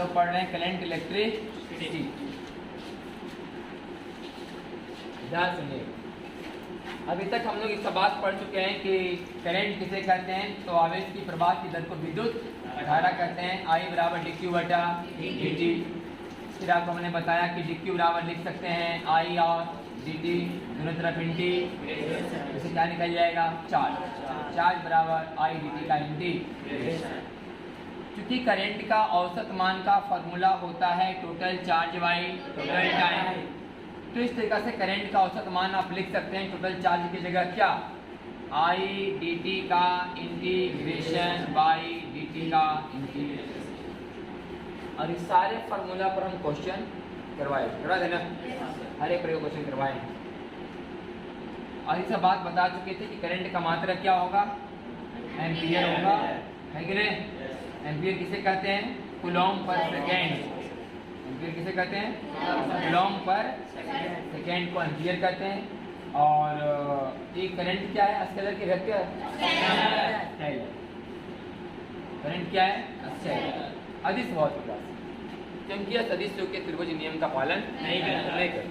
लोग पढ़ रहे हैं करंट इलेक्ट्रिसिटी। ध्यान सुनिए, अभी तक हम लोग इस बात पढ़ चुके हैं कि करंट किसे कहते हैं। तो आवेश की प्रवाह की दर को विद्युत धारा कहते हैं। I बराबर dq बटा dt। फिर आपको मैंने बताया कि dq बराबर लिख सकते हैं I और dt, दोनों तरफ इंटी, इसे क्या निकल जाएगा, चार्ज। चार्ज बराबर I dt का इंटी। चूंकि करंट का औसत मान का फॉर्मूला होता है total charge by total time, तो इस तरीके से करंट का औसत मान आप लिख सकते हैं टोटल चार्ज की जगह क्या, I dt का इंटीग्रेशन बाई dt का इंटीग्रेशन। और इस सारे फार्मूला पर हम क्वेश्चन करवा देना, हर एक प्रयोग क्वेश्चन करवाए। और इस बात बता चुके थे कि करंट का मात्रा क्या होगा, एम्पियर होगा, है कि नहीं। एम्पियर किसे कहते हैं, कूलॉम पर सेकेंड। एम्पियर किसे कहते हैं, कूलॉम पर सेकेंड को एम्पियर कहते हैं। और ये करंट क्या है, स्केलर की वेक्टर स्केलर। करंट क्या है, स्केलर। अदिश बहुत होगा क्योंकि यह सदिशों के त्रिभुज नियम का पालन नहीं करता।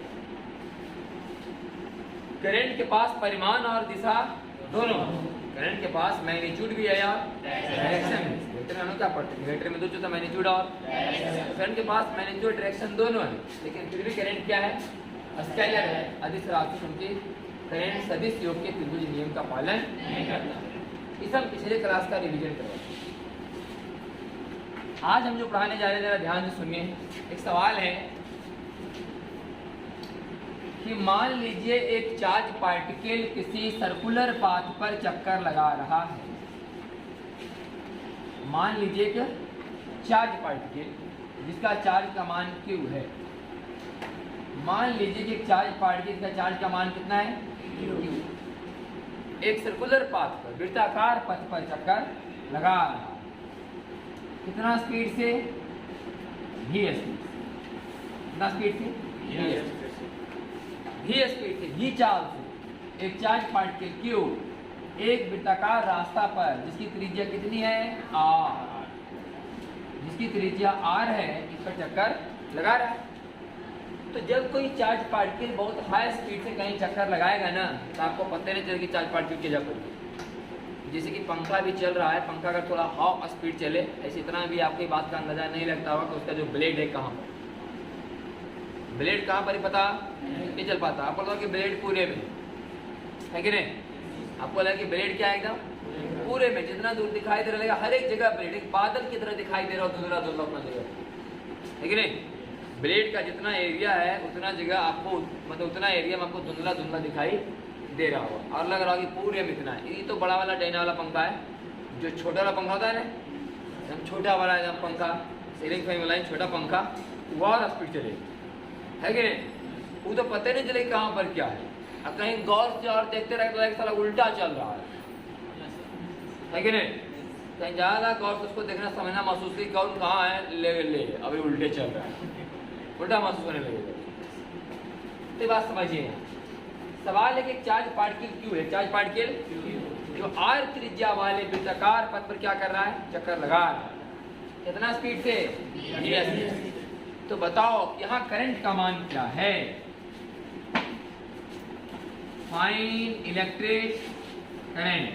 करंट के पास परिमाण और दिशा दोनों, करंट के पास मैग्नीट्यूड भी है और डायरेक्शन भी। वेक्टर क्या पढ़ते हैं, वेक्टर में दो चीज़, मैग्नीट्यूड और करंट के पास मैग्नीट्यूड डायरेक्शन दोनों है, लेकिन फिर भी करंट क्या है, स्केलर है, अदिश राशि, क्योंकि करंट सदिश योग के त्रिभुज नियम का पालन नहीं करता। इस हम पिछले क्लास का रिवीजन करवाएं। आज हम जो पढ़ाने जा रहे हैं जरा ध्यान से सुनिए। एक सवाल है कि मान लीजिए एक चार्ज पार्टिकल किसी सर्कुलर पाथ पर चक्कर लगा रहा है। मान लीजिए कि चार्ज पार्टिकल जिसका चार्ज का मान Q है, मान लीजिए कि चार्ज पार्टिकल का चार्ज का मान कितना है, Q। एक सर्कुलर पाथ पर, वृत्ताकार पथ पर चक्कर लगा रहा है। कितना स्पीड से, v स्पीड से। कितना स्पीड से, v स्पीड से, v चाल से एक चार्ज पार्टिकल Q एक वृत्ताकार रास्ता पर जिसकी त्रिज्या कितनी है, r, जिसकी त्रिज्या r है, इस पर चक्कर लगा रहा है। तो जब कोई चार्ज पार्टिकल बहुत हाई स्पीड से कहीं चक्कर लगाएगा ना, तो आपको पता नहीं चलेगा कि चार्ज पार्टिकल क्या पड़ेगी। जैसे कि पंखा भी चल रहा है, पंखा अगर थोड़ा हाफ स्पीड चले, ऐसे इतना भी आपकी बात का अंदाजा नहीं लगता होगा कि उसका जो ब्लेड है कहाँ पर, ब्लेड कहाँ पर ही पता नहीं चल पाता। आपको लगा कि ब्लेड पूरे में है कि नहीं, आपको लगा कि ब्लेड क्या है, एकदम पूरे में, जितना दूर दिखाई दे रहा है हर एक जगह ब्लेड एक बादल की तरह दिखाई दे रहा हो, धुंधला धुंधला अपना जगह, है कि नहीं। ब्लेड का जितना एरिया है उतना जगह आपको, मतलब उतना एरिया में आपको धुंधला धुंधला दिखाई दे रहा होगा और लग रहा होगा कि पूरे में इतना है। ये तो बड़ा वाला डायना वाला पंखा है, जो छोटा वाला पंखा होता है ना, एकदम छोटा वाला एकदम पंखा, सीलिंग फैन वाला छोटा पंखा, वो और स्पीड चलेगी, है कि नहीं। वो तो पता नहीं चलेगा कहाँ पर क्या है, और कहीं गौर से और देखते रहे तो एक साला उल्टा चल रहा है कि नहीं। कहीं ज़्यादा गौर से उसको देखना, समझना, महसूस की कौन कहाँ है, ले अभी उल्टे चल रहा है, उल्टा महसूस होने लगेगा। तो बात समझिए, सवाल है कि चार्ज पार्टिकल Q है, चार्ज पार्टिकल जो R त्रिज्या वाले वृत्ताकार पथ पर क्या कर रहा है, चक्कर लगा रहा है। कितना स्पीड से, v। तो बताओ यहाँ करंट का मान क्या है, फाइंड इलेक्ट्रिक करंट,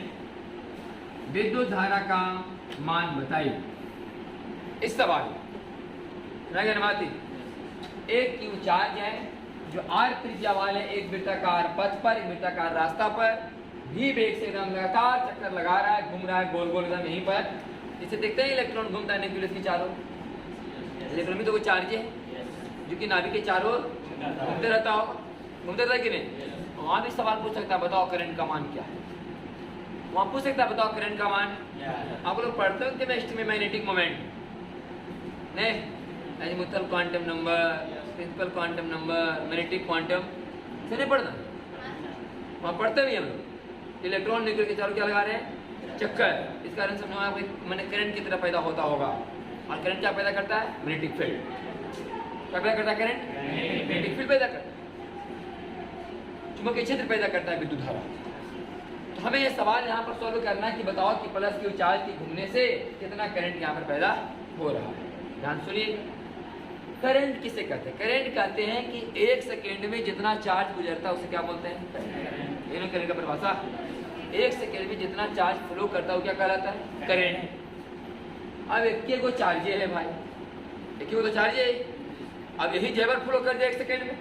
विद्युत धारा का मान बताइए। इस सवाल एक Q चार्ज है जो R त्रिज्या वाले एक वृत्ताकार पथ पर, एक वृत्ताकार रास्ता पर v वेग से एकदम लगातार चक्कर लगा रहा है, घूम रहा है गोल गोल एकदम यहीं पर। इसे देखते हैं इलेक्ट्रॉन घूमता है न्यूक्लियस की चारों, इलेक्ट्रॉन भी तो कोई चार्ज है जो कि नाभिक के चारों घूमते रहता होगा, घूमते रहता है कि नहीं। वहाँ भी सवाल पूछ सकता है, बताओ करंट का मान क्या है, वहाँ पूछ सकता है बताओ करंट का मान। आप लोग पढ़ते हो केमिस्ट्री में मैग्नेटिक मोमेंट नहीं, azimuthal quantum number, principal quantum number, magnetic quantum से नहीं पढ़ना, वहाँ पढ़ते भी हम लोग। इलेक्ट्रॉन न्यूक्लियस के चारों क्या लगा रहे हैं, चक्कर। इस कारण समझ में मैंने करंट की तरह पैदा होता होगा, और करंट क्या पैदा करता है, मैग्नेटिक फील्ड। क्या पैदा करता है करंट, मैग्नेटिक फील्ड पैदा करता है, चुंबकीय क्षेत्र पैदा करता है, विद्युत धारा। तो हमें ये सवाल यहाँ पर सॉल्व करना है कि बताओ कि प्लस Q चार्ज के घूमने से कितना करंट यहाँ पर पैदा हो रहा है। ध्यान सुनिए, करंट किसे कहते हैं? करंट कहते हैं कि 1 सेकेंड में जितना चार्ज गुजरता है उसे क्या बोलते हैं? करंट का परिभाषा, 1 सेकेंड में जितना चार्ज फ्लो करता है वो क्या कहलाता है? करंट। अब एक को चार्ज है भाई, एक को तो चार्ज है, अब यही जेवर फ्लो कर दिया 1 सेकेंड में।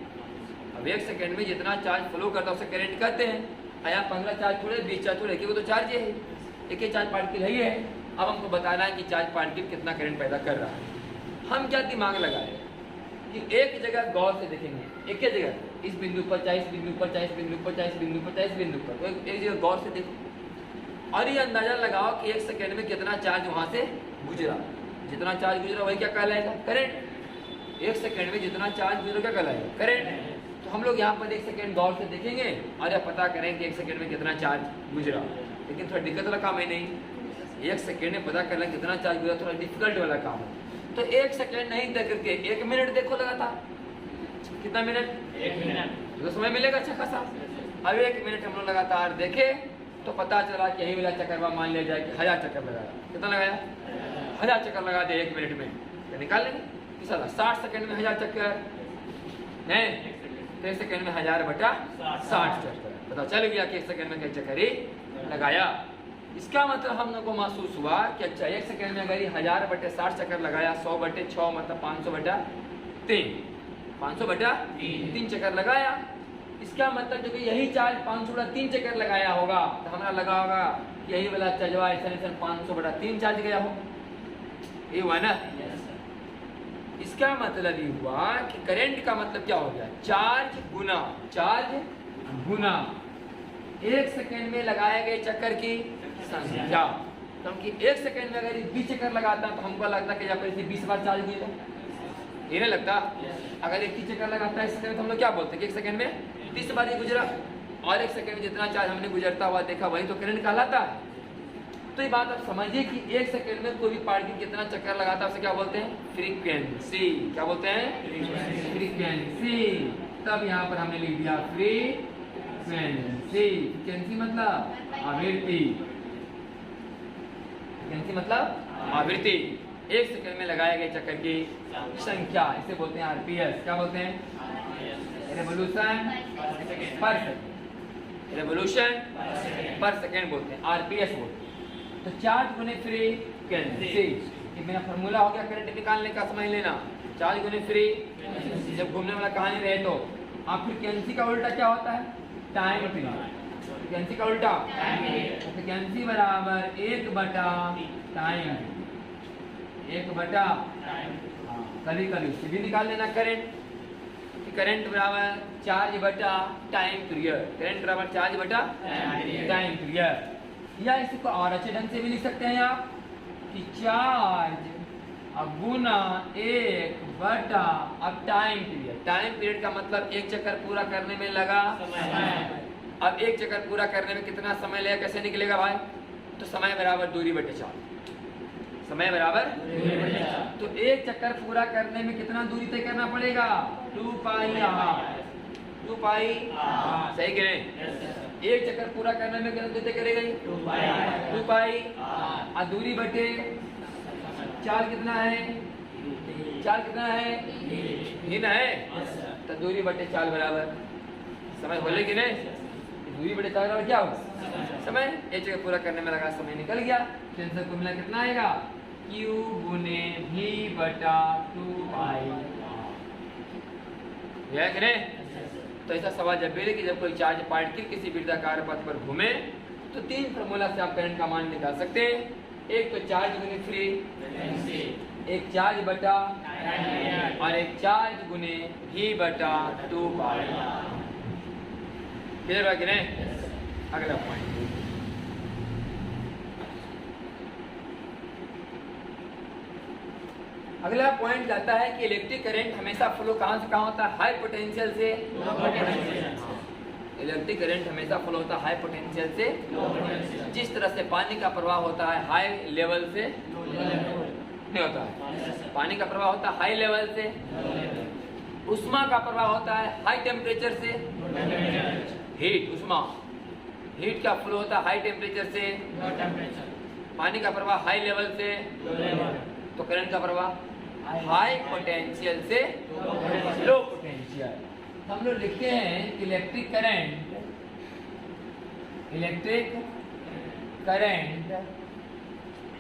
अब 1 सेकेंड में जितना चार्ज फ्लो करता है उसे करंट कहते हैं। यहाँ 15 चार्ज छोड़े, 20 चार्ज छोड़े, एक वो तो चार्ज है, एक चार्ज पार्टिकल ही है। अब हमको बताना है कि चार्ज पार्टिकल कितना करंट पैदा कर रहा है। हम क्या दिमाग लगाए कि एक जगह गौर से देखेंगे, एक ही जगह, इस बिंदु पर 40 बिंदु पर 40 बिंदु पर 40 बिंदु पर 40 बिंदु पर, तो एक जगह गौर से देखो और ये अंदाजा लगाओ कि 1 सेकेंड में कितना चार्ज वहां से गुजरा। जितना चार्ज गुजरा वही क्या कहलाएगा? करंट। 1 सेकेंड में जितना चार्ज गुजरा क्या कहलाएगा? करंट। तो हम लोग यहाँ पर 1 सेकेंड गौर से देखेंगे और यह पता करें कि 1 सेकेंड में कितना चार्ज गुजरा। लेकिन थोड़ा दिक्कत वाला काम है नहीं, 1 सेकेंड में पता करना कितना चार्ज गुजरा थोड़ा डिफिकल्ट वाला काम है। तो 1 सेकेंड नहीं देख करके 1 मिनट देखो लगातार। कितना मिनट? 1 मिनट। तो समय मिलेगा अच्छा खासा। अब 1 मिनट हम लोग लगातार देखे तो पता चला कि यही वाला चक्कर मान लिया जाए कि 1000 चक्कर लगाया। कितना लगाया? 1000 चक्कर लगा दे 1 मिनट में, तो निकाल लेंगे 60 सेकेंड में 1000 चक्कर नहीं, तो 1 सेकेंड में 1000 बटा 60 चक्कर। पता चल गया कि 1 सेकेंड में कितने चक्कर ही लगाया। इसका मतलब हम लोग को महसूस हुआ कि अच्छा 1 सेकेंड में अगर 1000 बटे 60 चक्कर लगाया, 100 बटे 6 मतलब 500 बटा 3, 500 बटा 3 चक्कर लगाया। इसका मतलब जो कि यही चार्ज 500 बटा 3 चक्कर लगाया होगा तो हमारा लगा होगा यही वाला चार्जवा ऐसा 500 बटा 3 चार्ज गया हो, ये हुआ ना। इसका मतलब ये हुआ कि करंट का मतलब क्या हो गया? चार्ज गुना 1 सेकेंड में लगाए गए चक्कर की संख्या। क्योंकि 1 सेकेंड में अगर 20 चक्कर लगाता तो हमको लगता कि यहाँ पर 20 बार चार्ज गुजरा, ये नहीं लगता। अगर 21 चक्कर लगाता है 1 सेकेंड में तो हम लोग क्या बोलते हैं कि 1 सेकेंड में 30 बार ही गुजरा, और 1 सेकेंड में जितना चार्ज हमने गुजरता हुआ देखा वही तो करंट कहलाता है। तो ये बात आप समझिए कि 1 सेकेंड में कोई भी पार्टिकल कितना चक्कर लगाता है उसे क्या बोलते हैं? फ्रीक्वेंसी। क्या बोलते हैं? फ्रीक्वेंसी। तब यहाँ पर हमने लिख दिया फ्रीक्वेंसी। फ्रीक्वेंसी मतलब आवृत्ति, फ्रीक्वेंसी मतलब आवृत्ति। 1 सेकेंड में लगाए गए चक्कर की संख्या, इसे बोलते हैं आरपीएस। क्या बोलते हैं? रेवोल्यूशन पर सेकेंड, रेवोल्यूशन पर सेकेंड बोलते हैं, आरपीएस बोलते हैं। तो चार्ज गुने फ्रीक्वेंसी, ये मेरा फॉर्मूला हो गया करंट निकालने का, समझ लेना। चार्ज गुने फ्रीक्वेंसी, जब घूमने वाला कहानी रहे तो आप फ्रीक्वेंसी का उल्टा क्या होता है? Time period. फ्रीक्वेंसी का उल्टा फ्रीक्वेंसी बराबर 1 बटा टाइम, 1 बटा कभी कभी से भी निकाल लेना करंट। करंट बराबर चार्ज बटा टाइम पीरियड, करंट बराबर चार्ज बटा टाइम पीरियड। या इसी को और अच्छे ढंग से भी लिख सकते हैं आप कि चार्ज गुना 1 बटा अब टाइम पीरियड। टाइम पीरियड का मतलब 1 चक्कर पूरा करने में लगा समय। अब 1 चक्कर पूरा करने में कितना समय लगेगा, कैसे निकलेगा भाई? तो समय बराबर दूरी बटे 4, समय बराबर तो 1 चक्कर पूरा करने में कितना दूरी तय करना पड़ेगा? 2 पाई आर, 2 पाई सही कह रहे हैं। 1 चक्कर पूरा करने में कितना दूरी तय करेगा? 2 पाई और दूरी बटे 4 कितना है? 4 कितना है? 3 है। तो दूरी बटे 4 बराबर समय बोले कि नहीं? दूरी बटे 4 बराबर क्या होगा? समय। 1 चक्कर पूरा करने में लगा समय निकल गया, तो आंसर को मिला कितना आएगा? Q गुने V बटा 2 पाई। तो ऐसा सवाल जब भी कि जब कोई चार्ज पार्टिकल किसी वृत्ताकार पथ पर घूमे तो 3 फॉर्मूला से आप करंट का मान निकाल सकते हैं। एक तो चार्ज गुने फ्रीक्वेंसी, एक चार्ज बटा और एक चार्ज गुने V बटा 2 पाई। क्लियर हुआ कि नहीं? अगला पॉइंट, अगला पॉइंट जाता है कि इलेक्ट्रिक करंट हमेशा फ्लो कहां से कहां होता है? हाई पोटेंशियल से लो पोटेंशियल। इलेक्ट्रिक करंट हमेशा फ्लो होता है हाई पोटेंशियल से लो पोटेंशियल। जिस तरह से पानी का प्रवाह होता है हाई लेवल से नहीं होता है, पानी का प्रवाह होता है हाई लेवल से। उष्मा का प्रवाह होता है हाई टेम्परेचर से, हीट उष्मा, हीट का फ्लो होता है हाई टेम्परेचर से, पानी का प्रवाह हाई लेवल से, तो करंट का प्रवाह हाई पोटेंशियल से लो पोटेंशियल। हम लोग लिखते हैं electric current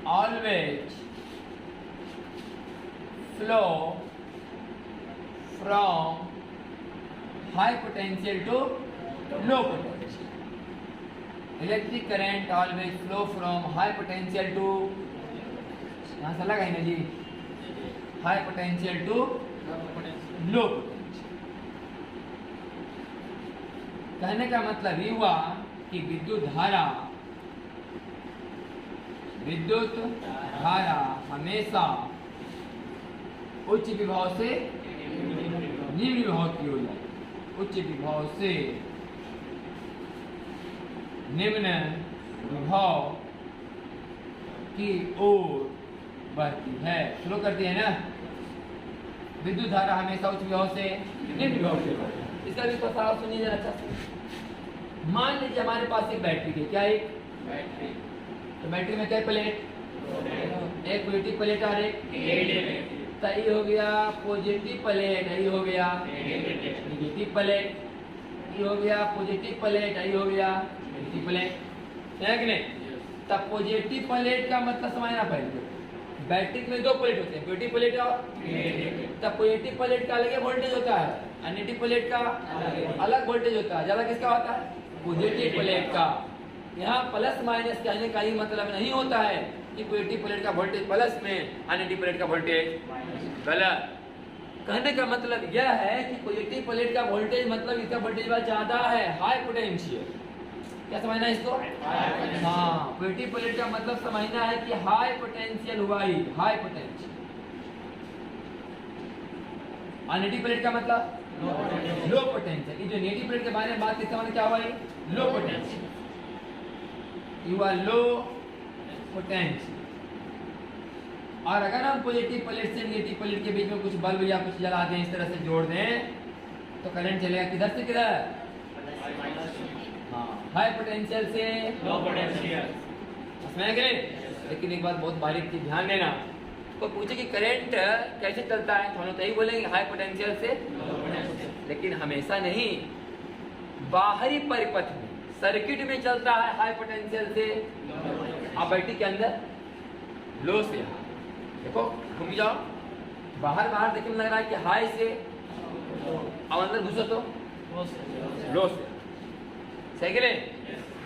always flow from high potential to low potential. Electric current always flow from high potential to, यहाँ से लगा है ना जी, high potential to low potential. कहने का मतलब ये हुआ कि विद्युत धारा हमेशा उच्च विभव से निम्न विभव की ओर जाती है, उच्च विभव से निम्न विभव की ओर बढ़ती है, फ्लो करती है ना। विद्युत धारा हमेशा उच्च विभव से निम्न विभव की ओर। इसका भी थोड़ा सुनिए जरा अच्छा से। मान लीजिए हमारे पास एक बैटरी है, क्या एक बैटरी, तो बैटरी में क्या प्लेट, एक पॉजिटिव प्लेट और एक नेगेटिव। तो ये हो गया पॉजिटिव प्लेट, ये हो गया नेगेटिव प्लेट, ये हो गया पॉजिटिव प्लेट, ये हो गया नेगेटिव प्लेट, है कि नहीं। तब पॉजिटिव प्लेट का मतलब समझना पहले, बैटरी में दो प्लेट होते हैं, पॉजिटिव प्लेट और नेगेटिव। तब पॉजिटिव प्लेट का अलग वोल्टेज होता है, नेगेटिव प्लेट का अलग वोल्टेज होता है। ज्यादा किसका होता है, पॉजिटिव प्लेट का। यहाँ प्लस माइनस कहने का ही मतलब नहीं होता है कि पॉजिटिव प्लेट का वोल्टेज प्लस में, नेगेटिव प्लेट का वोल्टेज गलत। कहने का मतलब यह है कि पॉजिटिव प्लेट का वोल्टेज मतलब इसका वोल्टेज ज्यादा है, हाई पोटेंशियल। क्या समझना है इसको? हाँ, पॉजिटिव प्लेट का मतलब समझना है कि हाई पोटेंशियल हुआ ही, हाई पोटेंशियल। नेगेटिव प्लेट का मतलब लो पोटेंशियल। ये जो नेगेटिव प्लेट के बारे में बात करते हैं क्या हुआ, लो पोटेंशियल, हुआ लो पोटेंशियल। और अगर हम पॉजिटिव प्लेट से नेगेटिव प्लेट के बीच में कुछ बल्ब या कुछ जला दें, इस तरह से जोड़ दें, तो करंट चलेगा किधर से किधर, हाँ, हाई पोटेंशियल से लो पोटेंशियल। समझ गए? लेकिन एक बात बहुत बारीक चीज ध्यान देना, तो पूछे कि करंट कैसे चलता है, तो हम तो यही बोलेंगे हाई पोटेंशियल से लो पोटेंशियल। लेकिन हमेशा नहीं, बाहरी परिपथ में सर्किट में चलता है हाई पोटेंशियल से, आप बैटरी के अंदर लो से, देखो घूम जाओ, बाहर देखने में लग रहा है कि हाई से, अब अंदर घुसो तो लो से, सही के नहीं?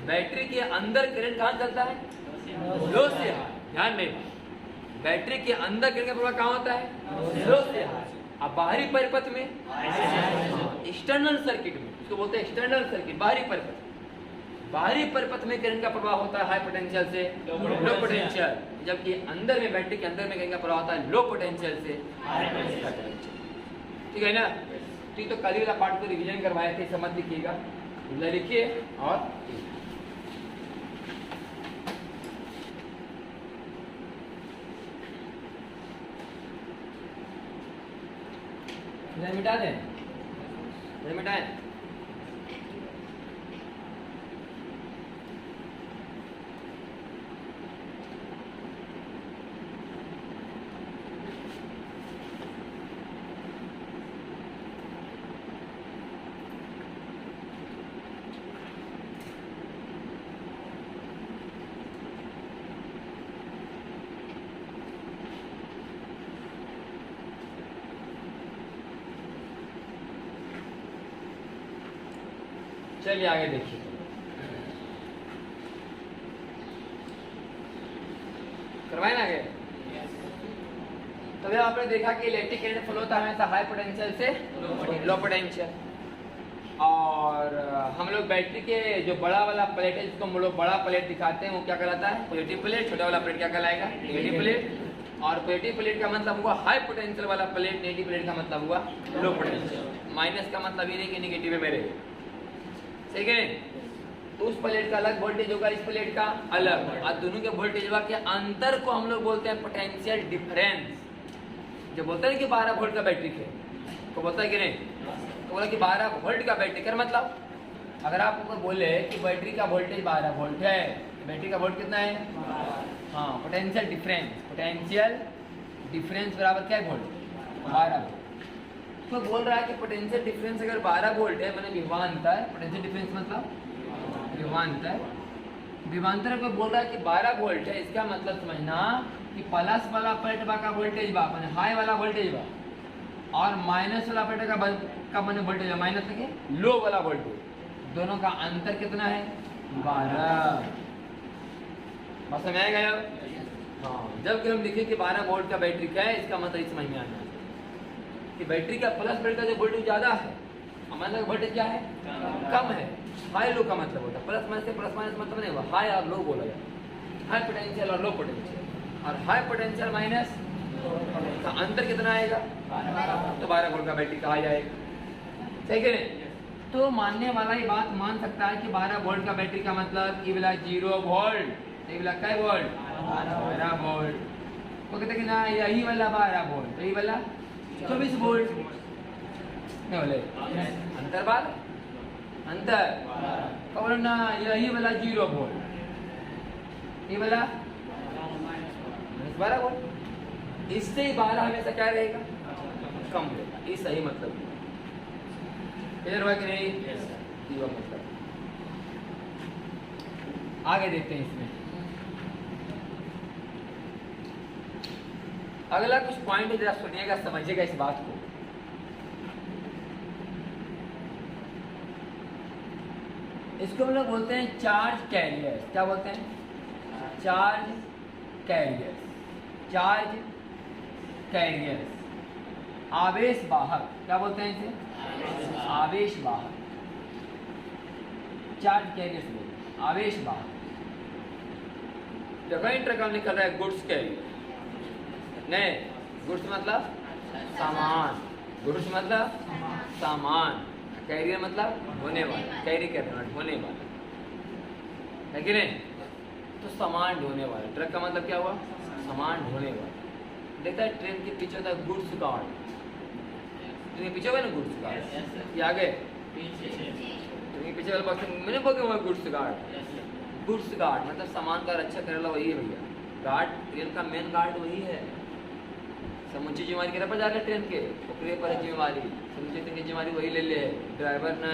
बैटरी के अंदर करंट कहाँ चलता है, लो से हाई। ध्यान में, बैटरी के अंदर करंट का प्रभाव कहाँ होता है, लो से हाई। अब बाहरी परिपथ में, एक्सटर्नल सर्किट में, इसको बोलते हैं एक्सटर्नल सर्किट, बाहरी परिपथ। बाहरी परिपथ में करंट का प्रभाव होता है हाई पोटेंशियल से लो पोटेंशियल, जबकि अंदर में, बैटरी के अंदर में करंट का प्रभाव होता है लो पोटेंशियल से हाई पोटेंशियल। ठीक है ना? ठीक, तो कल वाला पार्ट को रिवीजन करवाए थे, समझ लिखिएगा, लिखिए और मिटा दें, मिटाएं। चलिए आगे देखिए। करवाए ना आगे। तो भैया आपने देखा कि इलेक्ट्रिक करंट फ्लो होता है हमेशा हाई पोटेंशियल से लो पोटेंशियल। और हम लोग बैटरी के जो बड़ा वाला प्लेट है, जिसको हम लोग बड़ा प्लेट दिखाते हैं, वो क्या कहलाता है, पॉजिटिव प्लेट। छोटा वाला प्लेट क्या कहलाएगा, नेगेटिव प्लेट। और पॉजिटिव प्लेट का मतलब हुआ हाई पोटेंशियल वाला प्लेट, नेगेटिव प्लेट का मतलब हुआ लो पोटेंशियल। माइनस का मतलब ये नहीं कि नेगेटिव है मेरे, ठीक है। तो उस प्लेट का अलग वोल्टेज होगा, इस प्लेट का अलग, और दोनों के वोल्टेज के अंतर को हम लोग बोलते हैं पोटेंशियल डिफरेंस। जो बोलते हैं कि 12 वोल्ट का बैटरी है, तो बोलता है कि नहीं, तो बोला कि 12 वोल्ट का बैटरी कर, मतलब अगर आप ऊपर बोले कि बैटरी का वोल्टेज 12 वोल्ट है, बैटरी का वोल्ट कितना है, हाँ, पोटेंशियल डिफरेंस, पोटेंशियल डिफरेंस बराबर क्या वोल्ट, 12 वोल्ट। तो बोल रहा है कि पोटेंशियल डिफरेंस अगर 12 वोल्ट है, मैंने विभवांतर, पोटेंशियल डिफरेंस मतलब विभवांतर, विभवांतर को बोल रहा है कि 12 वोल्ट है, इसका मतलब समझना कि प्लस वाला पलटवा का वोल्टेज बा माने हाई वाला वोल्टेज बा, और माइनस वाला पलटवा का माने वोल्टेज माइनस लगे लो वाला वोल्टेज, दोनों का अंतर कितना है, 12। बस समझ आएगा यार। हाँ, जब कि हम लिखे कि 12 वोल्ट का बैटरी का है, इसका मतलब इस महीने आना कि बैटरी का प्लस बेल्ट का जो वोल्टेज ज्यादा है, मतलब वोल्टेज क्या है, कम है। हाई लो का मतलब होता है, प्लस माइनस से प्लस माइनस मतलब नहीं हुआ, हाई और लो बोला जाए, हाई पोटेंशियल और लो पोटेंशियल, और हाई पोटेंशियल माइनस का अंतर कितना आएगा, तो 12 वोल्ट का बैटरी कहा जाएगा, सही है नहीं। तो मानने वाला ये बात मान सकता है कि 12 वोल्ट का बैटरी का मतलब ये वाला 0 वोल्ट, ये वाला क्या वोल्ट, 12 वोल्ट। वो कहते कि ना यही वाला 12 वोल्ट, तो ये वाला 24 वोल्ट नहीं बोले, अंतर बात अंतर कब ना, यही वाला 0 वोल्ट, ये वाला 12 वोल्ट, इससे ही 12 हमेशा क्या रहेगा, कम रहेगा, ये सही मतलब क्लियर हुआ कि नहीं, ये मतलब। आगे देखते हैं इसमें अगला कुछ पॉइंट है, जरा सुनिएगा, समझिएगा इस बात को। इसको हम लोग बोलते हैं चार्ज कैरियर्स। क्या बोलते हैं, चार्ज कैरियर्स, चार्ज कैरियर्स, आवेश वाहक। क्या बोलते हैं इसे, आवेश वाहक, चार्ज कैरियर्स बोलते हैं, आवेश वाहक। कई ट्रक निकल रहा है गुड्स कैरियर, नहीं, गुड्स मतलब सामान, गुड्स मतलब सामान, कैरियर मतलब ढोने वाला, कैरी करने वाला, ढोने वाला है कि नहीं। तो सामान ढोने वाला, ट्रक का मतलब क्या हुआ, सामान ढोने वाला। देखता है ट्रेन के पीछे होता है गुड्स गार्ड, ट्रेन के पीछे हुआ ना गुड्स गार्ड, ये आगे ट्रेन के पीछे वाले बॉक्स मैंने बोला हुआ गुड्स गार्ड, गुड्स गार्ड मतलब सामान का रक्षा करे वाला वही है भैया, गार्ड ट्रेन का मेन गार्ड वही है। समुची जिम्मेवारी के पर जा रहे ट्रेन के, ओकरे पर जिम्मेवारी, समुची ट्रेन की जिम्मेवारी वही ले ले, ड्राइवर न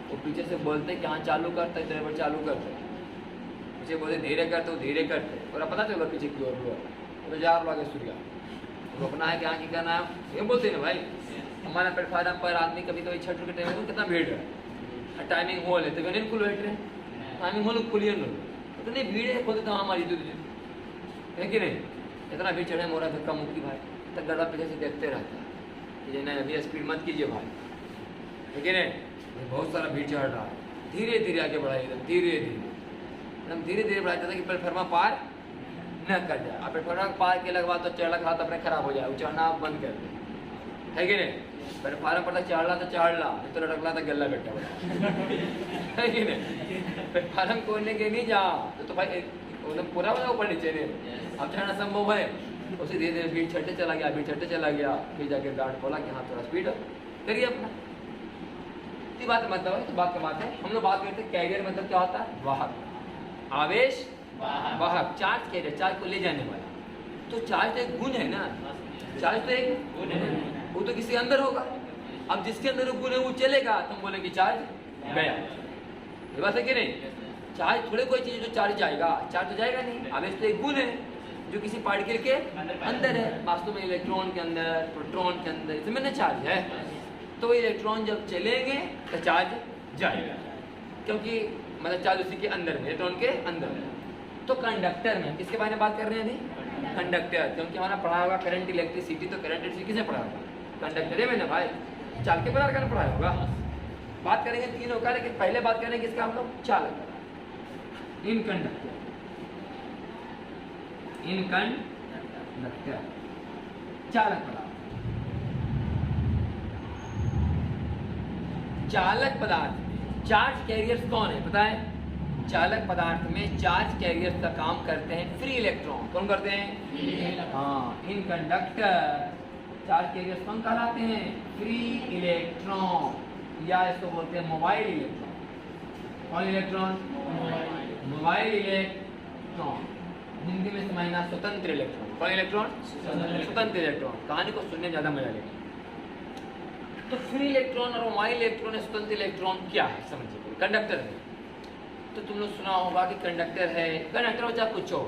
वो पीछे से बोलते कि हाँ चालू करता है, ड्राइवर चालू करता है, पीछे बोलते धीरे करते वो धीरे करते, और पता चला पीछे की ओर हुआ तो जा लगे सूर्या रोकना है, क्या की करना है, ये बोलते हैं भाई। हमारा प्लेटफार्म पर आदमी कभी कभी 6 के ट्रेन में कितना भीड़ है, टाइमिंग होल है तो नहीं खुल ट्रेन, टाइमिंग होल खुलिए न, तो नहीं भीड़ है, बोलते तो हमारी है कि नहीं, इतना भीड़ चढ़े मोरा धक्का मुक्की भाई, तब गड़ा पीछे से देखते रहता है कि नहीं अभी स्पीड मत कीजिए भाई, ठीक है नहीं, बहुत सारा भीड़ चढ़ रहा है, धीरे धीरे आगे बढ़ाइए, एकदम धीरे धीरे, एकदम धीरे धीरे बढ़ाया जाता है कि प्लेटफार्मा पार न कर जाए। अब प्लेटफार्मा पार के लगे बाद तो चढ़ हाथ अपने खराब हो जाए, चढ़ना आप बंद कर दे, है कि नहीं। प्लेटफार्म पर चढ़ ला तो चढ़ ला, तो लटकला तो गला बैठा है कि नहीं। प्लेटफार्म खोलने के नहीं जा तो भाई एकदम पूरा वाला ऊपर नीचे नहीं, अब चढ़ना संभव है, उसी धीरे धीरे भीड़ छठे चला गया, भीड़ छठे चला गया, फिर जाके गार्ड खोला कि हाँ थोड़ा स्पीड करिए अपना। इतनी बात मतलब है, तो बात का बात है। हम लोग बात करते हैं कैरियर मतलब क्या होता है, वाहक, आवेश वाहक, चार्ज कैरियर, चार्ज को ले जाने वाला। तो चार्ज तो एक गुण है ना, चार्ज तो एक गुण है, वो तो किसी अंदर होगा। अब जिसके अंदर वो गुण है वो चलेगा तो हम बोलेंगे चार्ज गया, ये बात है कि नहीं। चार्ज थोड़े कोई चीज जो चार्ज जाएगा, चार्ज तो जाएगा नहीं। आवेश तो एक गुण है जो किसी पार्टिकल के अंदर है, वास्तव में इलेक्ट्रॉन के अंदर, प्रोटॉन के अंदर, इसमें ना चार्ज है। तो इलेक्ट्रॉन जब चलेंगे तो चार्ज जाएगा, क्योंकि मतलब चार्ज उसी के अंदर में, इलेक्ट्रॉन के अंदर में। तो कंडक्टर में किसके बारे में बात कर रहे हैं अभी, कंडक्टर, क्योंकि हमारा पढ़ा होगा करंट इलेक्ट्रिसिटी, तो करंट इलेक्ट्रिसिटी किसने पढ़ा होगा, कंडक्टर में ना भाई, चालक के पदार्थ का पढ़ाया होगा। बात करेंगे तीन होगा, लेकिन पहले बात करेंगे इसका हम लोग चालक, इन कंडक्टर, इन कंडक्टर, चालक पदार्थ। चालक पदार्थ चार्ज कैरियर्स कौन है पता है, चालक पदार्थ में चार्ज कैरियर्स का काम करते हैं फ्री इलेक्ट्रॉन। कौन करते हैं, हाँ, इन कंडक्टर चार्ज कैरियर्स कौन कहलाते हैं, फ्री इलेक्ट्रॉन, या इसको बोलते हैं मोबाइल इलेक्ट्रॉन। कौन इलेक्ट्रॉन, मोबाइल इलेक्ट्रॉन, हिंदी में समझना स्वतंत्र इलेक्ट्रॉन। कौन इलेक्ट्रॉन? स्वतंत्र इलेक्ट्रॉन। कहानी को सुनने में ज़्यादा मजा लेगा। तो फ्री इलेक्ट्रॉन और मोबाइल इलेक्ट्रॉन, स्वतंत्र इलेक्ट्रॉन क्या है समझिए। कंडक्टर है, तो तुम लोग सुना होगा कि कंडक्टर है, कंडक्टर हो चाहे कुछ हो,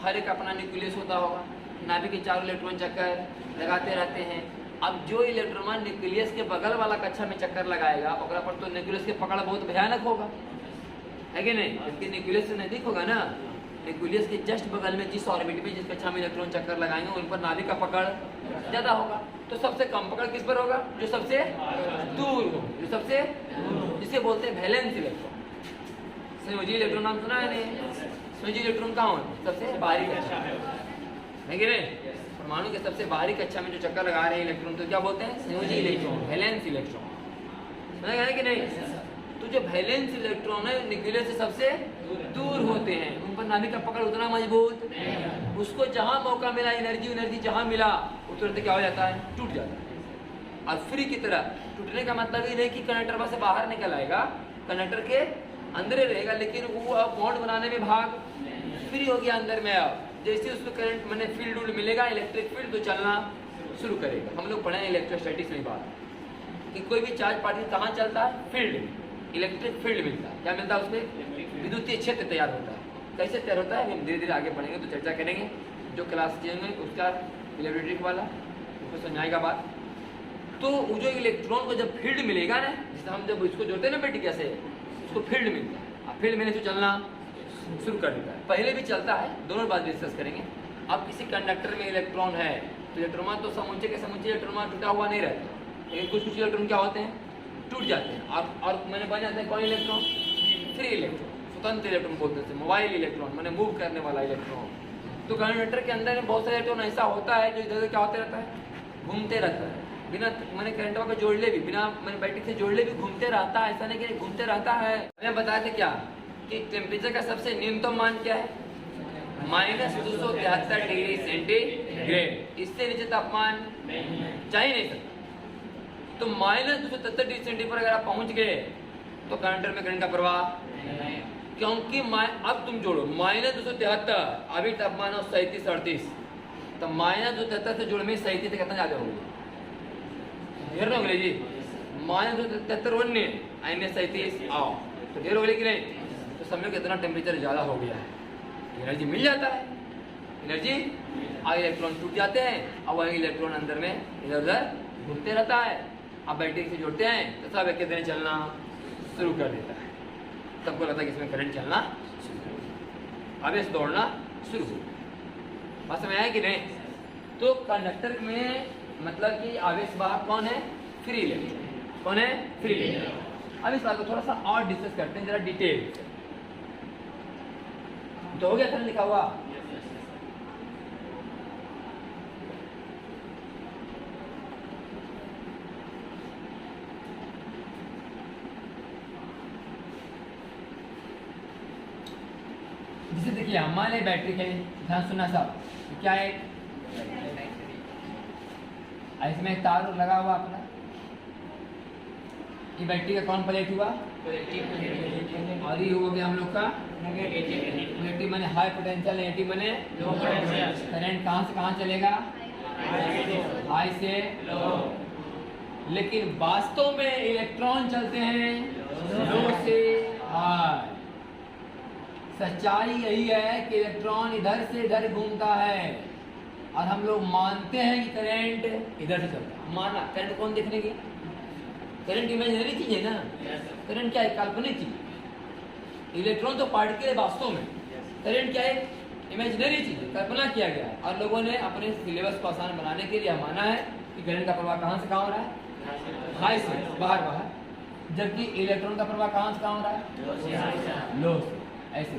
हर एक अपना न्यूक्लियस होता होगा, नाभिक के चारों इलेक्ट्रॉन चक्कर लगाते रहते हैं। अब जो इलेक्ट्रॉन न्यूक्लियस के बगल वाला कक्षा में चक्कर लगाएगा ओकरा पर तो न्यूक्लियस के पकड़ बहुत भयानक होगा, है कि नहीं? इसके न्यूक्लियस से नजदीक होगा ना, न्यूक्लियस के जस्ट बगल में जिस ऑर्बिट में जिस कक्षा में इलेक्ट्रॉन चक्कर लगाएंगे उन पर नाभिक का पकड़ ज्यादा होगा। तो सबसे कम पकड़ किस पर होगा? जो सबसे दूर हो, जो सबसे जिसे बोलते हैं वैलेंस इलेक्ट्रॉन। संयोजी इलेक्ट्रॉन नाम सुना है नहीं? संयोजी इलेक्ट्रॉन कहाँ होते? सबसे बाहरी कक्षा, है कि नहीं? परमाणु के सबसे बाहरी कक्षा में जो चक्कर लगा रहे हैं इलेक्ट्रॉन तो क्या बोलते हैं? संयोजी इलेक्ट्रॉन, वैलेंस इलेक्ट्रॉन। समझ गए कि नहीं? तो जो वैलेंस इलेक्ट्रॉन है न्यूक्लियस से सबसे दूर होते हैं, उन पर नाभिक का पकड़ उतना मजबूत, उसको जहां मौका मिला एनर्जी जहां मिला वो तुरंत क्या हो जाता है? टूट जाता है। और फ्री की तरह टूटने का मतलब ये नहीं कि कंडक्टर बस से बाहर निकल आएगा, कंडक्टर के अंदर ही रहेगा, लेकिन वो अब बॉन्ड बनाने में भाग फ्री हो गया अंदर में। अब जैसे उसको करंट मैंने फील्ड मिलेगा, इलेक्ट्रिक फील्ड, तो चलना शुरू करेगा। हम लोग पढ़े हैं इलेक्ट्रोस्टैटिक्स में बात कि कोई भी चार्ज पार्टिकल कहाँ चलता है? फील्ड में, इलेक्ट्रिक फील्ड मिलता है। क्या मिलता है उसमें? विद्युतीय क्षेत्र तैयार होता है। कैसे तैयार होता है हम धीरे धीरे आगे बढ़ेंगे तो चर्चा करेंगे। जो क्लास चलेंगे उसका इलेक्ट्रिक वाला उसको समझाएगा बात। तो वो जो इलेक्ट्रॉन को जब फील्ड मिलेगा ना, जैसे हम जब इसको जोड़ते हैं ना बेटी कैसे, उसको फील्ड मिलता है। अब फील्ड मिलने से चलना शुरू कर देता है। पहले भी चलता है, दोनों बात डिस्कस करेंगे। अब किसी कंडक्टर में इलेक्ट्रॉन है तो इलेक्ट्रॉन तो समुचे के समुचे इलेक्ट्रॉन टूटा हुआ नहीं रहता, लेकिन कुछ कुछ इलेक्ट्रॉन क्या होते हैं? टूट जाते हैं। और मैंने बन जाते हैं कौन इलेक्ट्रॉन? फ्री इलेक्ट्रॉन, स्वतंत्र इलेक्ट्रॉन बोलते हैं। मोबाइल इलेक्ट्रॉन मैंने मूव करने वाला इलेक्ट्रॉन। तो कंडक्टर के अंदर में बहुत सारे इलेक्ट्रॉन ऐसा होता है जो इधर उधर क्या होते रहता है? घूमते रहता है। बिना मैंने करंट को जोड़ले भी, बिना मैंने बैटरी से जोड़ले भी घूमते रहता है। ऐसा नहीं कि घूमते रहता है। मैं बताते क्या कि टेम्परेचर का सबसे न्यूनतम मान क्या है? -273 डिग्री सेंटीग्रेड। इससे नीचे तापमान जा ही नहीं सकता। तो -273 डिग्री सेंटीग्रेड पर अगर आप पहुंच गए तो कंडक्टर में करंट का प्रवाह, क्योंकि अब तुम जोड़ो -273, अभी तापमान हो 37-38, तो -273 से जोड़ में 37 तक कितना ज्यादा होगा? ढेर हो गए जी। -273 1 आइने 37 आओ तो ढेर हो गए कि नहीं? तो समझो कितना टेम्परेचर ज्यादा हो गया है, एनर्जी मिल जाता है। एनर्जी आगे इलेक्ट्रॉन टूट जाते हैं, अब वही इलेक्ट्रॉन अंदर में इधर उधर घूमते रहता है। अब बैटरी से जोड़ते हैं तो सब एक दिन चलना शुरू कर देता है। सबको लगता है कि इसमें करंट चलना शुरू, आवेश दौड़ना शुरू हो। बात समझ आया कि नहीं? तो कंडक्टर में मतलब कि आवेश वाहक कौन है? Free electron. कौन है? Free electron. अब इस बात को थोड़ा सा और डिस्कस करते हैं जरा डिटेल। तो हो गया था लिखा हुआ? जिसे देखिए हमारे बैटरी के ध्यान सुनना सब क्या है, इसमें एक तार लगा हुआ अपना। ये बैटरी का कौन प्लेट हुआ? और ये हो गया हम लोग का नेगेटिव माने हाई पोटेंशियल, नेगेटिव माने लो पोटेंशियल। करंट कहाँ से कहाँ चलेगा? हाई से लो। लेकिन वास्तव में इलेक्ट्रॉन चलते हैं लो से हाई। सच्चाई यही है कि इलेक्ट्रॉन इधर से इधर घूमता है और हम लोग मानते हैं कि करंट इधर से चलता है। माना करंट कौन देखने की? करंट इमेजिनरी चीज है ना। करंट क्या है? काल्पनिक चीज। इलेक्ट्रॉन तो पार्टिकल है वास्तव में। करंट क्या है? इमेजिनरी चीज है, कल्पना किया गया है। और लोगों ने अपने सिलेबस को आसान बनाने के लिए माना है कि करंट का प्रवाह कहाँ से कहाँ हो रहा है? हाई से बाहर बाहर, जबकि इलेक्ट्रॉन का प्रवाह कहाँ से कहाँ हो रहा है? लो से। ऐसे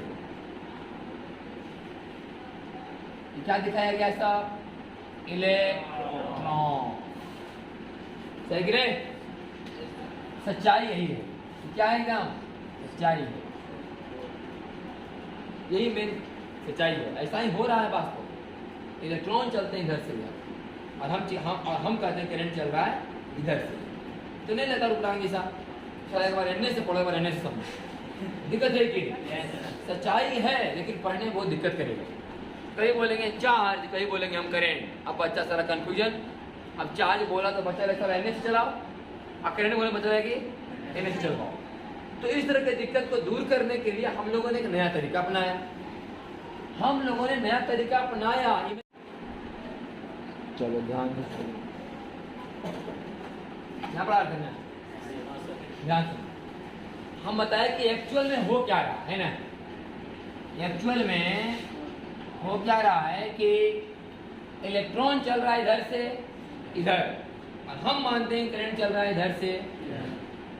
क्या दिखाया गया? ऐसा इलेक्ट्रॉन। सही गिरे? सच्चाई यही है। क्या है एकदम? सच्चाई है, यही मेन सच्चाई है। ऐसा ही हो रहा है वास्तव। इलेक्ट्रॉन चलते हैं इधर से इधर और हम कहते हैं करंट चल रहा है इधर से। तो नहीं लगता रुकरांगी साहब, एक बार एनए से पढ़ो, एक बार एनए से समझो। दिक्कत है कि सच्चाई है लेकिन पढ़ने में बहुत दिक्कत करेगा। कहीं बोलेंगे चार्ज, कहीं बोलेंगे हम करेंट। अब बच्चा सारा कंफ्यूजन। अब चार्ज बोला तो बच्चा लगता है एनए से चलाओ, और करेंट बोले बच्चा कि एनए से चलवाओ। तो इस तरह की दिक्कत को दूर करने के लिए हम लोगों ने एक नया तरीका अपनाया। चलो ध्यान से यहाँ पर करना है, ध्यान से हम बताए कि एक्चुअल में हो क्या रहा है ना। एक्चुअल में हो क्या रहा है कि इलेक्ट्रॉन चल रहा है इधर से इधर, और हम मानते हैं करंट चल रहा है इधर से।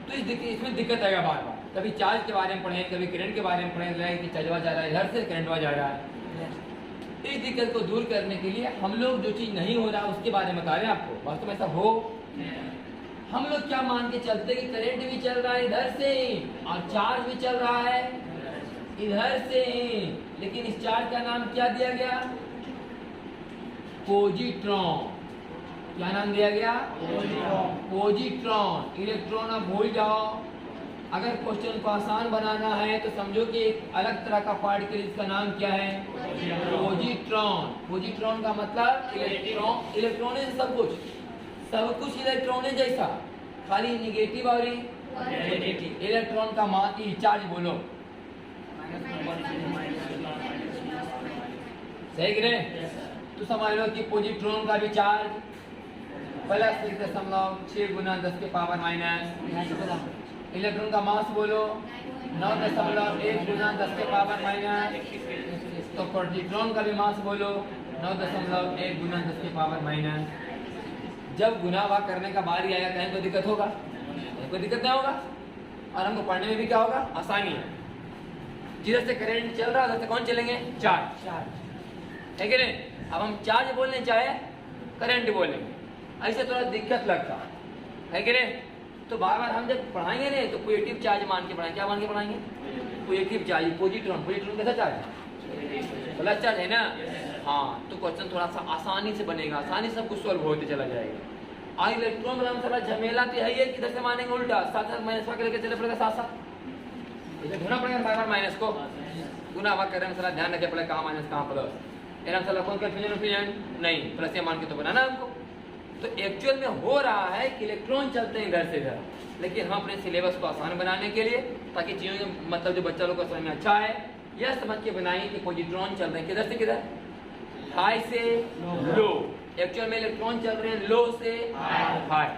तो इसमें दिक्कत आएगा बार बार। कभी चार्ज के बारे में पढ़े, कभी करंट के बारे में पढ़े कि चार्ज जा रहा है इधर से, करंट जा रहा है। इस दिक्कत को दूर करने के लिए हम लोग जो चीज नहीं हो रहा उसके बारे में बता रहे हैं आपको। वास्तव में ऐसा हो, हम लोग क्या मान के चलते कि करंट भी चल रहा है इधर से और चार्ज भी चल रहा है इधर से, लेकिन इस चार्ज का नाम क्या दिया गया? पॉजिट्रॉन। क्या नाम दिया गया? पॉजिट्रॉन। इलेक्ट्रॉन। अब भूल जाओ, अगर क्वेश्चन को आसान बनाना है तो समझो कि एक अलग तरह का पार्टिकल, इसका नाम क्या है? पॉजिट्रॉन। पॉजिट्रॉन का मतलब इलेक्ट्रॉन। इलेक्ट्रॉन है सब कुछ इलेक्ट्रॉन है जैसा, खाली निगेटिव और इलेक्ट्रॉन का मान चार्ज बोलो सही कि नहीं? तो समझ लो कि पॉजिट्रॉन का भी चार्ज +1.6 गुना 10 के पावर माइनस। इलेक्ट्रॉन का मास बोलो 9.1 गुना 10 के पावर माइनस। तो पॉजिट्रॉन का भी मास बोलो 9.1 गुना 10 के पावर माइनस। जब गुना भाग करने का बारी आएगा कहीं कोई दिक्कत होगा? कोई दिक्कत नहीं होगा। और हमको पढ़ने में भी क्या होगा? आसानी है। जिधर से करंट चल रहा है उधर से कौन चलेंगे? चार्ज, है कि नहीं? अब हम चार्ज बोलने चाहे करंट बोलेंगे, ऐसे थोड़ा दिक्कत लगता है कि नहीं? तो बार बार हम जब पढ़ाएंगे नहीं तो पॉजिटिव चार्ज मान के पढ़ाएंगे। क्या मान के पढ़ाएंगे? Positive charge. पॉजिट्रॉन। पॉजिट्रॉन कैसा चार्ज? प्लस चार्ज है ना। हाँ, तो क्वेश्चन थोड़ा सा आसानी से बनेगा, आसानी से सब कुछ सॉल्व होते चला जाएगा। और इलेक्ट्रॉन वाला थोड़ा झमेला तो है ही है, किधर से मानेंगे उल्टा, साथ साथ माइनस का लेके चले पड़ेगा, साथ साथ इसे ढूंढना पड़ेगा बार बार माइनस को। गुना भाग कर रहे हैं, ध्यान रखे पड़ेगा कहाँ माइनस कहाँ प्लस। एरम साला कौन कंफ्यूजन नहीं, प्लस ये मान के तो बनाना हमको। तो एक्चुअल में हो रहा है कि इलेक्ट्रॉन चलते हैं इधर से इधर, लेकिन हम अपने सिलेबस को आसान बनाने के लिए, ताकि चीज़ों के मतलब जो बच्चा लोग को समझ में अच्छा है, यह समझ के बनाई कि पॉजिट्रॉन चल रहे हैं किधर से किधर, हाई से लो। एक्चुअल में इलेक्ट्रॉन चल रहे हैं लो से हाई।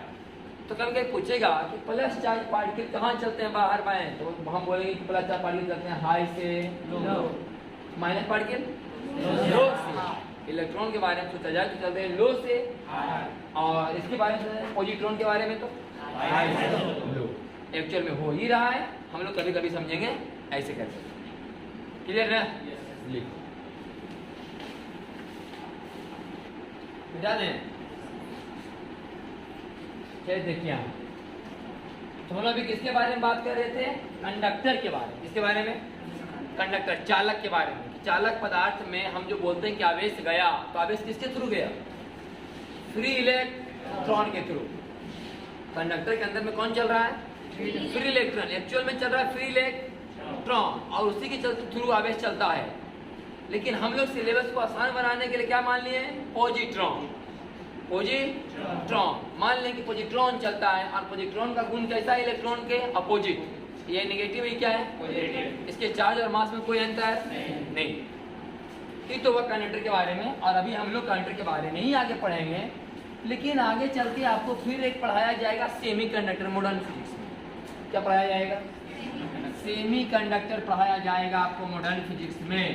तो कभी पूछेगा कि प्लस चार्ज पार्टिकल कहाँ चलते हैं बाहर बाएं, तो हम बोलेंगे कि प्लस चार्ज पार्टिकल चलते हैं हाई से लो। माइनस पार्टिकल लो से। इलेक्ट्रॉन के बारे में सोचा जाए तो चलते हैं लो से, और इसके बारे में पॉजिट्रॉन के बारे में तो हाई से लो। एक्चुअल में हो ही रहा है, हम लोग कभी कभी समझेंगे ऐसे करके। क्लियर है? लिखो जाने। देखिए तो हम अभी किसके बारे में बात कर रहे थे? कंडक्टर के बारे में। किसके बारे में? कंडक्टर, चालक के बारे में। चालक पदार्थ में हम जो बोलते हैं कि आवेश गया, तो आवेश किसके थ्रू गया? फ्री इलेक्ट्रॉन के थ्रू। कंडक्टर के अंदर में कौन चल रहा है? Free electron. एक्चुअल में चल रहा है फ्री इलेक्ट्रॉन, और उसी के थ्रू आवेश चलता है। लेकिन हम लोग सिलेबस को आसान बनाने के लिए क्या मान लिए? पॉजिट्रॉन। पॉजिट्रॉन मान लें कि पॉजिट्रॉन चलता है, और पॉजिट्रॉन का गुण कैसा है? इलेक्ट्रॉन के अपोजिट। ये नेगेटिव ही क्या है? पॉजिटिव। इसके चार्ज और मास में कोई अंतर नहीं। ये तो वह कंडक्टर के बारे में। और अभी हम लोग कंडक्टर के बारे में ही आगे पढ़ेंगे, लेकिन आगे चल के आपको फिर एक पढ़ाया जाएगा सेमी कंडक्टर मॉडर्न फिजिक्स में। क्या पढ़ाया जाएगा? सेमी कंडक्टर पढ़ाया जाएगा आपको मॉडर्न फिजिक्स में।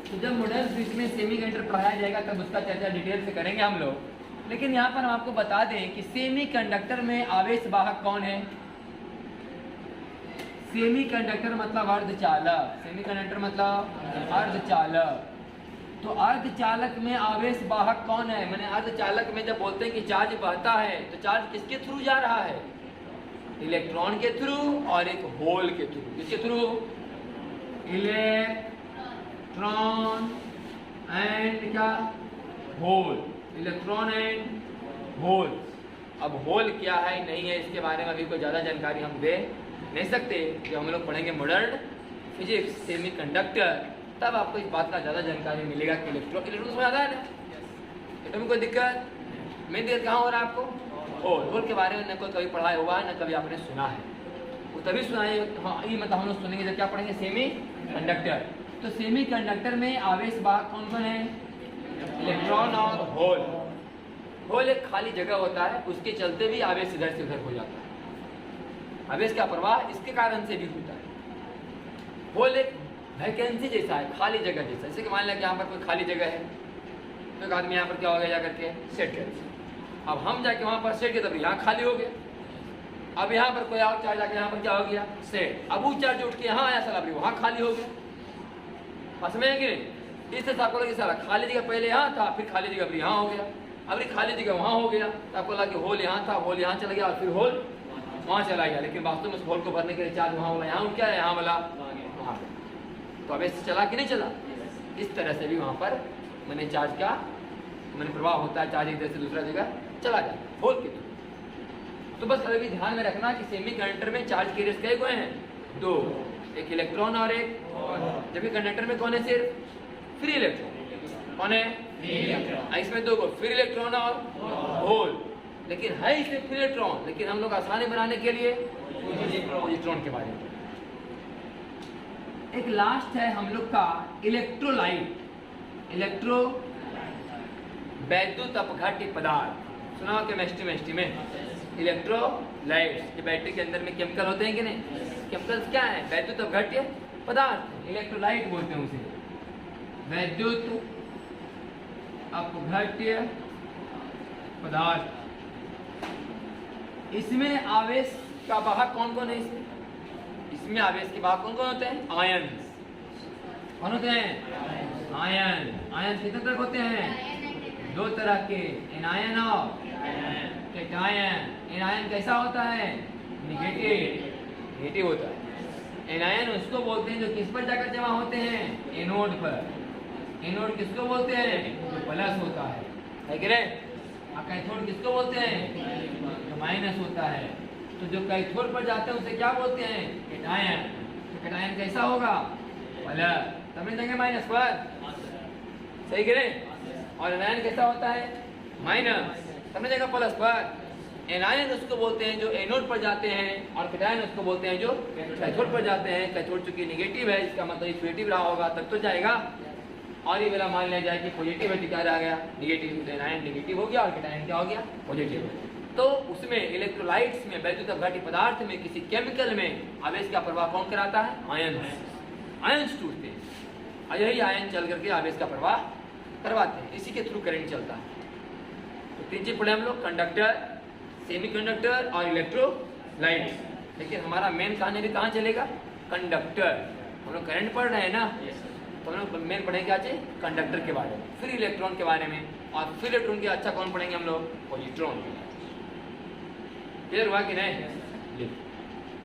तो जब मॉडर्न फिजिक्स में सेमी कंडक्टर पढ़ाया जाएगा तब उसका चर्चा डिटेल से करेंगे हम लोग। लेकिन यहाँ पर हम आपको बता दें कि सेमी कंडक्टर में आवेश वाहक कौन है? सेमी कंडक्टर मतलब अर्धचालक। सेमी कंडक्टर मतलब अर्धचालक। तो अर्धचालक में आवेश वाहक कौन है? मैंने अर्धचालक में जब बोलते हैं कि चार्ज बहता है, तो चार्ज किसके थ्रू जा रहा है? इलेक्ट्रॉन के थ्रू, और एक होल के थ्रू। किसके थ्रू? इलेक्ट्रॉन एंड क्या? होल। Electron and hole. अब होल क्या है नहीं है इसके बारे में अभी कोई ज़्यादा जानकारी हम दे नहीं सकते। जो हम लोग पढ़ेंगे मॉडर्न फिजिक्स सेमी कंडक्टर, तब आपको इस बात का ज़्यादा जानकारी मिलेगा कि इलेक्ट्रॉन समझ आता है ना। एटम में कोई दिक्कत, मेन दिक्कत कहाँ हो रहा है आपको? होल के बारे में न कोई कभी पढ़ाई हुआ है न कभी आपने सुना है। वो तभी सुना है, हाँ ये मतलब हम लोग सुनेंगे जब क्या पढ़ेंगे, सेमी कंडक्टर। तो सेमी कंडक्टर में आवेश वाहक कौन कौन है? इलेक्ट्रॉन और होल। होल एक खाली जगह होता है, उसके चलते भी आवेश इधर से उधर हो जाता है। आवेश का प्रवाह इसके कारण से भी होता है। होल एक वैकेंसी जैसा है, खाली जगह जैसा। जैसे कि मान लिया कि यहाँ पर कोई खाली जगह है, तो एक आदमी यहाँ पर क्या हो गया जाकर के सेट कर, अब हम जाके वहाँ पर सेट किया, तब यहाँ खाली हो गया। अब यहाँ पर कोई और चार्ज जाके यहाँ पर क्या हो गया सेट, अब वो चार्ज उठ के यहाँ आया, साला वहाँ खाली हो गया। समझ कि नहीं? इससे आपको लगे साला खाली जगह पहले यहाँ था, फिर खाली जगह फिर यहाँ हो गया, अब खाली जगह वहाँ हो गया, तो आपको लगा कि होल यहाँ था, होल यहाँ चला गया और फिर होल वहाँ चला गया। लेकिन वास्तव में उस होल को भरने के लिए चार्ज वहाँ वाला यहाँ क्या है, यहाँ वाला वहाँ। तो अब ऐसे चला कि नहीं चला? इस तरह से भी वहाँ पर मैंने चार्ज का मैंने प्रवाह होता है, चार्ज एक जगह से दूसरा जगह चला जाता है होल के थ्रू। तो बस अभी ध्यान में रखना कि सेमी कंडक्टर में चार्ज कैरियर्स कई कोई हैं? दो, एक इलेक्ट्रॉन और एक, जबकि कंडक्टर में कौन है? सिर्फ फ्री इलेक्ट्रॉन। कौन है? इसमें दो को, फ्री इलेक्ट्रॉन और होल। लेकिन है इसमें फ्री इलेक्ट्रॉन, लेकिन हम लोग आसानी बनाने के लिए पॉजिट्रॉन के बारे में। एक लास्ट है हम लोग का इलेक्ट्रोलाइट। इलेक्ट्रो वैद्युत अपघट्य पदार्थ, सुना हो केमिस्ट्री में? इलेक्ट्रोलाइट्स, ये बैटरी के अंदर में केमिकल होते हैं कि नहीं? केमिकल्स क्या है? वैद्युत अपघट्य पदार्थ, इलेक्ट्रोलाइट बोलते हैं उसे, वैद्युत अपघट्य पदार्थ। इसमें आवेश का वाहक कौन कौन है? इसमें आवेश के वाहक कौन कौन होते हैं? आयन्स। कौन होते हैं? आयन। आयन कितने तरह होते हैं? दो तरह के, एनायन और कैटायन। एनायन कैसा होता है? नेगेटिव होता है। एनायन उसको बोलते हैं जो किस पर जाकर जमा होते हैं? एनोड पर। एनोड किसको बोलते हैं? जो प्लस होता है कि नहीं? और कैथोड किसको बोलते हैं? जो माइनस होता है। तो जो कैथोड पर जाते हैं उसे क्या बोलते हैं? कैटायन। तो कैटायन कैसा होगा? प्लस, समझ देंगे माइनस पर, सही कि नहीं? और एनायन कैसा होता है? माइनस, समझेगा प्लस पर। एनायन उसको बोलते हैं जो एनोड पर जाते हैं, और कैटायन उसको बोलते हैं जो कैथोड पर जाते हैं। कैथोड चूंकि नेगेटिव है, इसका मतलब पॉजिटिव रहा होगा तब तो जाएगा, और ये वाला मान लिया जाए कि पॉजिटिव है तो क्या रह गया? नेगेटिव। तो एनायन नेगेटिव हो गया और कैटायन क्या हो गया? पॉजिटिव। तो उसमें इलेक्ट्रोलाइट्स में, वैद्युत अपघट्य पदार्थ में, किसी केमिकल में आवेश का प्रवाह कौन कराता है? आयन्स। आयन्स टूटते हैं और यही आयन चल करके आवेश का प्रवाह करवाते हैं, इसी के थ्रू करंट चलता है। तो तीन चीज पढ़े हम लोग, कंडक्टर, सेमी कंडक्टर और इलेक्ट्रोलाइट्स। लेकिन हमारा मेन कहाँ चलेगा? कंडक्टर। हम लोग करंट पढ़ रहे हैं ना, तो हम लोग मेन पढ़ेंगे आज कंडक्टर के बारे में, फिर इलेक्ट्रॉन के बारे में, और फिर इलेक्ट्रॉन के अच्छा कौन पढ़ेंगे हम लोग? पॉजिट्रॉन। क्लियर हुआ कि नहीं?